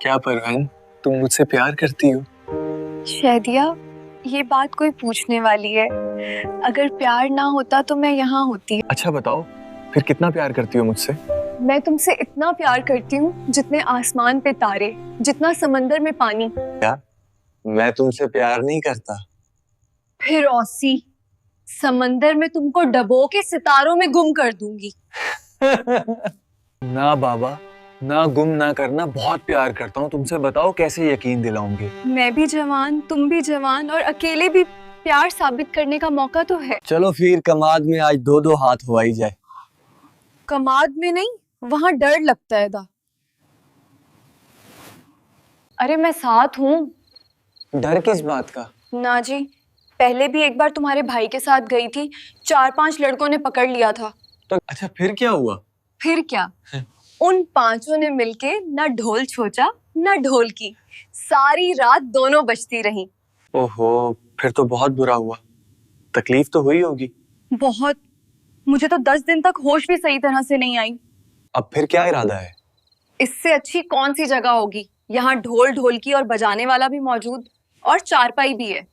क्या परवीन, तुम मुझसे प्यार करती हो? शहदिया, ये बात कोई पूछने वाली है? अगर प्यार ना होता तो मैं यहाँ होती। अच्छा बताओ, फिर कितना प्यार करती हो मुझसे? मैं तुमसे इतना प्यार करती हूँ जितने आसमान पे तारे, जितना समंदर में पानी। क्या? मैं तुमसे प्यार नहीं करता? फिर औसी, समंदर में तुमको डबो के सितारों में गुम कर दूंगी। ना बाबा, ना गुम ना करना, बहुत प्यार करता हूँ तुमसे। बताओ कैसे यकीन दिलाऊंगी? मैं भी जवान, तुम भी जवान, और अकेले भी प्यार साबित करने का मौका तो है। चलो फिर कमाद में आज दो दो हाथ हुआ ही जाए। कमाद में नहीं, वहां डर लगता है दा। अरे मैं साथ हूँ। डर किस बात का? ना जी, पहले भी एक बार तुम्हारे भाई के साथ गई थी, 4-5 लड़कों ने पकड़ लिया था। तो अच्छा फिर क्या हुआ? फिर क्या, उन 5 ने मिलके ना ढोल छोचा ना ढोल की, सारी रात दोनों बजती रहीं। ओहो, फिर तो बहुत बुरा हुआ। तकलीफ तो हुई होगी। बहुत। मुझे तो 10 दिन तक होश भी सही तरह से नहीं आई। अब फिर क्या इरादा है? इससे अच्छी कौन सी जगह होगी? यहाँ ढोल ढोलकी और बजाने वाला भी मौजूद, और चारपाई भी है।